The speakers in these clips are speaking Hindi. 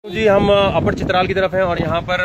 जी हम अपर चित्राल की तरफ हैं और यहाँ पर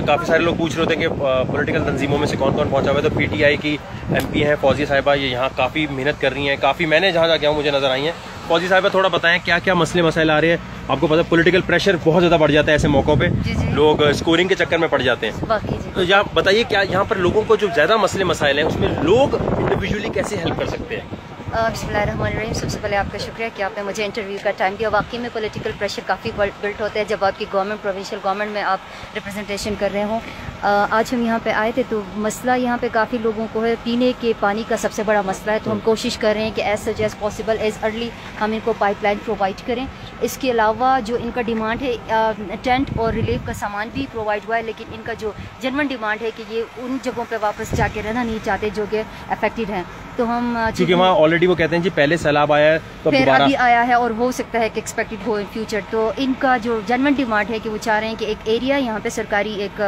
काफ़ी सारे लोग पूछ रहे थे कि पॉलिटिकल तंजीमों में से कौन कौन पहुँचा हुआ है। तो पीटीआई की एमपी हैं फौजी साहिबा, ये यहाँ काफ़ी मेहनत कर रही हैं। काफ़ी मैंने जहाँ जाके आऊँ मुझे नजर आई हैं। फौजी साहिबा थोड़ा बताएं क्या क्या मसले मसाइल आ रहे हैं। आपको पता है पॉलिटिकल प्रेशर बहुत ज़्यादा बढ़ जाता है ऐसे मौक़ों पे, लोग स्कोरिंग के चक्कर में पड़ जाते हैं। तो यहाँ बताइए क्या यहाँ पर लोगों को जो ज़्यादा मसले मसाइल हैं उसमें लोग इंडिविजुअली कैसे हेल्प कर सकते हैं। बिस्मिल्लाहिर्रहमानिर्रहीम। सबसे पहले आपका शुक्रिया कि आपने मुझे इंटरव्यू का टाइम दिया। वाकई में पॉलिटिकल प्रेशर काफ़ी बिल्ट होता है जब आपकी गवर्नमेंट प्रोविंशियल गवर्नमेंट में आप रिप्रेजेंटेशन कर रहे हों। आज हम यहाँ पे आए थे तो मसला यहाँ पे काफ़ी लोगों को है, पीने के पानी का सबसे बड़ा मसला है। तो हम कोशिश कर रहे हैं कि as such as possible as early हम इनको पाइपलाइन प्रोवाइड करें। इसके अलावा जो इनका डिमांड है टेंट और रिलीफ का सामान भी प्रोवाइड हुआ है, लेकिन इनका जो जेन्युइन डिमांड है कि ये उन जगहों पे वापस जाके रहना नहीं चाहते जो कि अफेक्टेड हैं। तो हम क्योंकि वहाँ ऑलरेडी वो कहते हैं जी पहले सैलाब आया है तो फिर अभी आया है और हो सकता है कि एक्सपेक्टेड हो इन फ्यूचर। तो इनका जो जेन्युइन डिमांड है कि वो चाह रहे हैं कि एक एरिया यहाँ पे सरकारी एक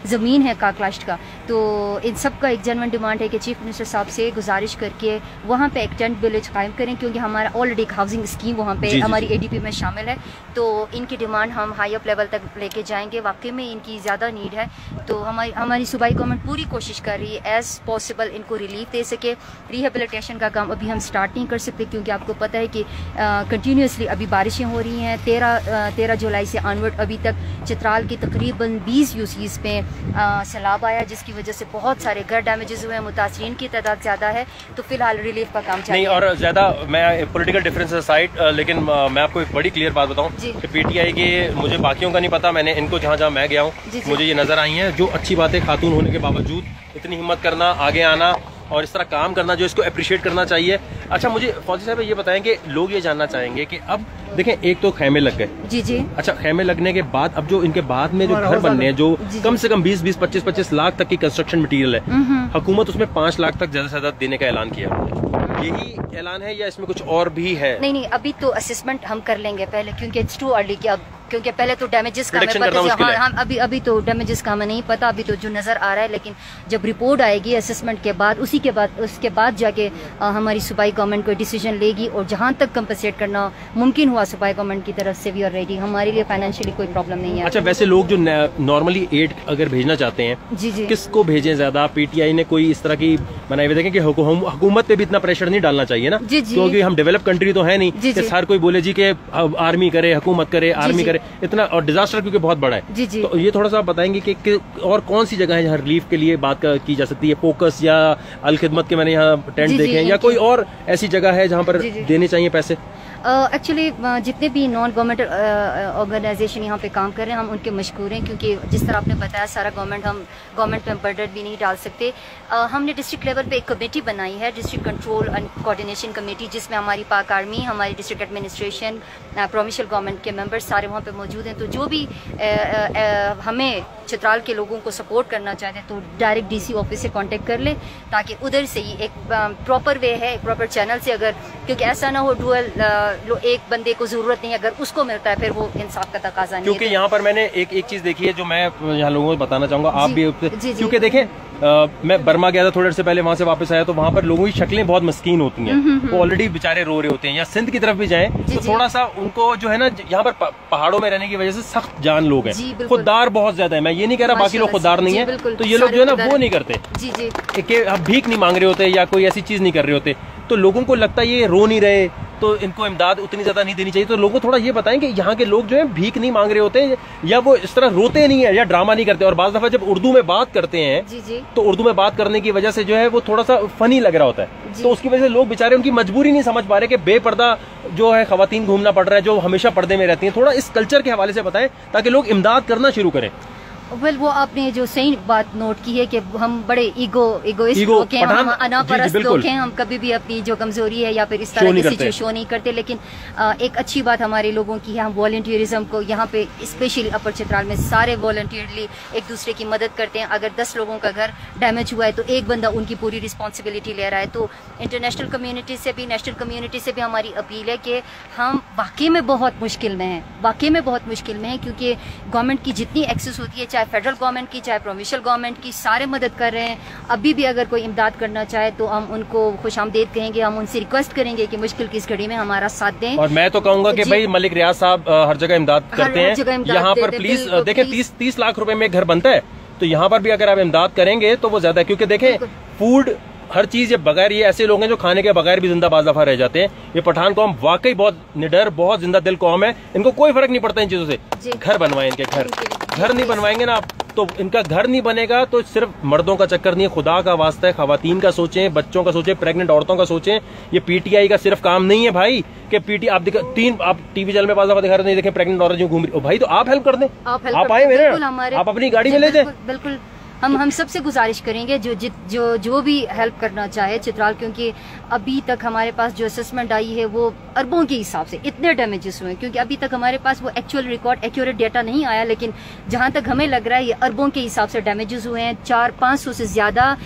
ज़मीन है काकलाश्त का, तो इन सब का एक जेन्युइन डिमांड है कि चीफ मिनिस्टर साहब से गुजारिश करके वहाँ पे एक टेंट विलेज कायम करें, क्योंकि हमारा ऑलरेडी एक हाउसिंग स्कीम वहाँ पे हमारी ADP में शामिल है। तो इनकी डिमांड हम हाई अप लेवल तक लेके जाएंगे। वाकई में इनकी ज़्यादा नीड है। तो हमारी सूबाई गवर्नमेंट पूरी कोशिश कर रही है एज पॉसिबल इनको रिलीफ दे सके। रिहेबिलिटेशन का काम अभी हम स्टार्ट नहीं कर सकते क्योंकि आपको पता है कि कंटिन्यूसली अभी बारिशें हो रही हैं। 13 जुलाई से ऑनवर्ड अभी तक चित्राल की तकरीबन 20 यूसीज़ पे सैलाब आया, जिसकी वजह से बहुत सारे घर डैमेजेस हुए हैं, मुतासरीन की तादाद ज़्यादा है। तो फिलहाल रिलीफ का काम नहीं और ज़्यादा मैं पॉलिटिकल डिफरेंस साइड, लेकिन मैं आपको एक बड़ी क्लियर बात बताऊं कि पीटीआई के मुझे बाकियों का नहीं पता, मैंने इनको जहाँ जहाँ मैं गया हूँ मुझे ये नज़र आई हैं जो अच्छी बात है। खातून होने के बावजूद इतनी हिम्मत करना, आगे आना और इस तरह काम करना जो इसको अप्रिशिएट करना चाहिए। अच्छा मुझे फौजी साहब ये बताएं कि लोग ये जानना चाहेंगे कि अब देखें एक तो खैमे लग गए जी। अच्छा खैमे लगने के बाद अब जो इनके बाद में जो घर बनने हैं जो कम से कम 20-20, 25-25 लाख तक की कंस्ट्रक्शन मटेरियल है, हुकूमत उसमें 5 लाख तक ज्यादा से ज्यादा देने का ऐलान किया। यही ऐलान है या इसमें कुछ और भी है? नहीं अभी तो असेसमेंट हम कर लेंगे पहले, क्योंकि इट्स टू अर्ली कि अब क्योंकि पहले तो डैमेजेस का हमें पता है। हाँ अभी तो डैमेजेस का हमें नहीं पता, अभी तो जो नजर आ रहा है। लेकिन जब रिपोर्ट आएगी असेसमेंट के बाद उसके बाद जाके हमारी सूबाई गवर्नमेंट कोई डिसीजन लेगी और जहाँ तक कंपनसेट करना मुमकिन हुआ सूबाई गवर्नमेंट की तरफ से भी और रेडी, हमारे लिए फाइनेंशियली कोई प्रॉब्लम नहीं है। अच्छा वैसे लोग जो नॉर्मली एड अगर भेजना चाहते हैं जी किसको भेजें ज्यादा? पीटीआई ने कोई इस तरह की बनाई हुई? देखें कि हुकूमत पे भी इतना प्रेशर नहीं डालना चाहिए ना, क्योंकि हम डेवलप कंट्री तो है नहीं कि हर कोई बोले जी कि आर्मी करे, हुकूमत करे, आर्मी करे, इतना और डिजास्टर क्योंकि बहुत बड़ा है। तो ये थोड़ा सा आप बताएंगे कि और कौन सी जगह है जहाँ रिलीफ के लिए बात की जा सकती है? फोकस या अल खिदमत के मैंने यहाँ टेंट देखे हैं, या कोई और ऐसी जगह है जहाँ पर देने चाहिए पैसे? एक्चुअली जितने भी नॉन गवर्नमेंट ऑर्गेनाइजेशन यहाँ पे काम कर रहे हैं हम उनके मशकूर हैं, क्योंकि जिस तरह आपने बताया सारा हम गवर्नमेंट पे बर्डन भी नहीं डाल सकते। हमने डिस्ट्रिक्ट लेवल पे एक कमेटी बनाई है, district control and coordination committee, जिसमें हमारी पाक आर्मी, हमारी डिस्ट्रिक्ट एडमिनिस्ट्रेशन, प्रोविंशियल गवर्नमेंट के मेंबर्स सारे वहाँ पे मौजूद हैं। तो जो भी हमें चित्राल के लोगों को सपोर्ट करना चाहते हैं तो डायरेक्ट DC ऑफिस से कांटेक्ट कर लें, ताकि उधर से ही एक प्रॉपर वे है, प्रॉपर चैनल से, अगर क्योंकि ऐसा ना हो डुअल एक बंदे को जरूरत नहीं है, अगर उसको मिलता है फिर वो इंसाफ का तकाजा नहीं है। क्योंकि यहाँ पर मैंने एक चीज देखी है जो मैं यहाँ लोगों को बताना चाहूंगा, आप भी क्योंकि देखें मैं बर्मा गया था थोड़े से पहले, वहां से वापस आया तो वहां पर लोगों की शक्लें बहुत मस्कीन होती हैं, वो ऑलरेडी बेचारे रो रहे होते हैं। या सिंध की तरफ भी जाएं तो थोड़ा सा उनको जो है ना यहाँ पर पहाड़ों में रहने की वजह से सख्त जान लोग हैं, खुददार बहुत ज्यादा है। मैं ये नहीं कह रहा बाकी लोग खुददार नहीं है, तो ये लोग जो है ना वो नहीं करते कि अब भीख नहीं मांग रहे होते या कोई ऐसी चीज नहीं कर रहे होते, तो लोगों को लगता है ये रो नहीं रहे तो इनको इमदाद उतनी ज्यादा नहीं देनी चाहिए। तो लोगों को थोड़ा ये बताएं कि यहाँ के लोग जो है भीख नहीं मांग रहे होते या वो इस तरह रोते नहीं है या ड्रामा नहीं करते। और बाज़ दफा जब उर्दू में बात करते हैं तो उर्दू में बात करने की वजह से जो है वो थोड़ा सा फनी लग रहा होता है, तो उसकी वजह से लोग बेचारे उनकी मजबूरी नहीं समझ पा रहे कि बेपर्दा जो है खवातीन घूमना पड़ रहा है जो हमेशा पर्दे में रहती हैं। थोड़ा इस कल्चर के हवाले से बताएं ताकि लोग इमदाद करना शुरू करें। वो आपने जो सही बात नोट की है कि हम बड़े इगोइस्ट लोग हैं, हम अनापरस्त लोग हैं, हम कभी भी अपनी जो कमजोरी है या फिर इस तरह की चीजें शो नहीं करते। लेकिन एक अच्छी बात हमारे लोगों की है, हम वॉलंटियरिज्म को यहाँ पे स्पेशली अपर चित्राल में सारे वॉलंटियरली एक दूसरे की मदद करते हैं। अगर 10 लोगों का घर डैमेज हुआ है तो एक बंदा उनकी पूरी रिस्पॉन्सिबिलिटी ले रहा है। तो इंटरनेशनल कम्युनिटी से भी, नेशनल कम्युनिटी से भी हमारी अपील है कि हम वाकई में बहुत मुश्किल में हैं, वाकई में बहुत मुश्किल में हैं, क्योंकि गवर्नमेंट की जितनी एक्सेस होती है चाहे फेडरल गवर्नमेंट की, चाहे प्रोविंशियल गवर्नमेंट की, सारे मदद कर रहे हैं। अभी भी अगर कोई इमदाद करना चाहे तो हम उनको खुशामदीद कहेंगे, हम उनसे रिक्वेस्ट करेंगे कि मुश्किल की इस घड़ी में हमारा साथ दें। और मैं तो कहूँगा कि भाई मलिक रियाज साहब हर जगह इमदाद करते हैं, यहाँ पर प्लीज देखें 30 लाख रुपए में एक घर बनता है, तो यहाँ पर भी अगर आप इमदाद करेंगे तो वो ज्यादा है, क्योंकि देखें फूड हर चीज ये बगैर, ये ऐसे लोग हैं जो खाने के बगैर भी जिंदा बाज दफा रह जाते हैं। ये पठान कौम वाकई बहुत निडर, बहुत जिंदा दिल कौम है, इनको कोई फर्क नहीं पड़ता इन चीजों से। घर बनवाए इनके, घर नहीं बनवाएंगे ना तो इनका घर नहीं बनेगा, तो सिर्फ मर्दों का चक्कर नहीं है, खुदा का वास्ता है खवातीन का सोचें, बच्चों का सोचें, प्रेग्नेंट औरतों का सोचें। ये पीटीआई का सिर्फ काम नहीं है भाई कि आप टीवी चैनल में बाज़ दफा दिखा रहे नहीं, देखें प्रेग्नेंट औरत जो घूम रही, भाई तो आप हेल्प कर दें, आप आए मेरे, आप अपनी गाड़ी में ले जाए। बिल्कुल हम सबसे गुजारिश करेंगे जो भी हेल्प करना चाहे चित्राल, क्योंकि अभी तक हमारे पास जो असेसमेंट आई है वो अरबों के हिसाब से इतने डैमेजेस हुए हैं, क्योंकि अभी तक हमारे पास वो एक्चुअल रिकॉर्ड एक्यूरेट डेटा नहीं आया, लेकिन जहां तक हमें लग रहा है ये अरबों के हिसाब से डैमेजेस हुए हैं। 400-500 से ज्यादा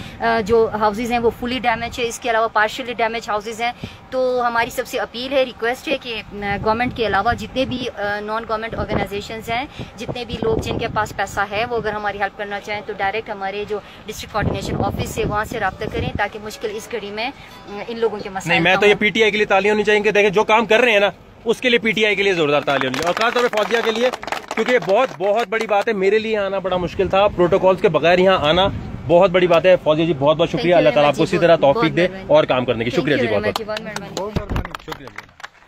जो हाउसेज हैं वो फुली डैमेज है, इसके अलावा पार्शियली डैमेज हाउसेज हैं। तो हमारी सबसे अपील है, रिक्वेस्ट है कि गवर्नमेंट के अलावा जितने भी नॉन गवर्नमेंट ऑर्गेनाइजेशंस हैं, जितने भी लोग जिनके पास पैसा है, वो अगर हमारी हेल्प करना चाहें तो डायरेक्ट हमारे जो डिस्ट्रिक्ट कोऑर्डिनेशन ऑफिस है वहां से राब्ता करें, ताकि मुश्किल इस घड़ी में इन लोगों के मसले। नहीं, मैं तो ये पीटीआई के लिए तालियां होनी चाहिए, देखें जो काम कर रहे हैं ना उसके लिए पीटीआई के लिए जोरदार तालियां होनी चाहिए, और खासतौर पर फौजिया के लिए, क्योंकि ये बहुत बड़ी बात है। मेरे लिए आना बड़ा मुश्किल था, प्रोटोकॉल्स के बगैर यहाँ आना बहुत बड़ी बात है। फौजिया जी बहुत शुक्रिया, अल्लाह ताला आपको इसी तरह तौफीक दे और काम करने की। शुक्रिया जी, बहुत शुक्रिया जी।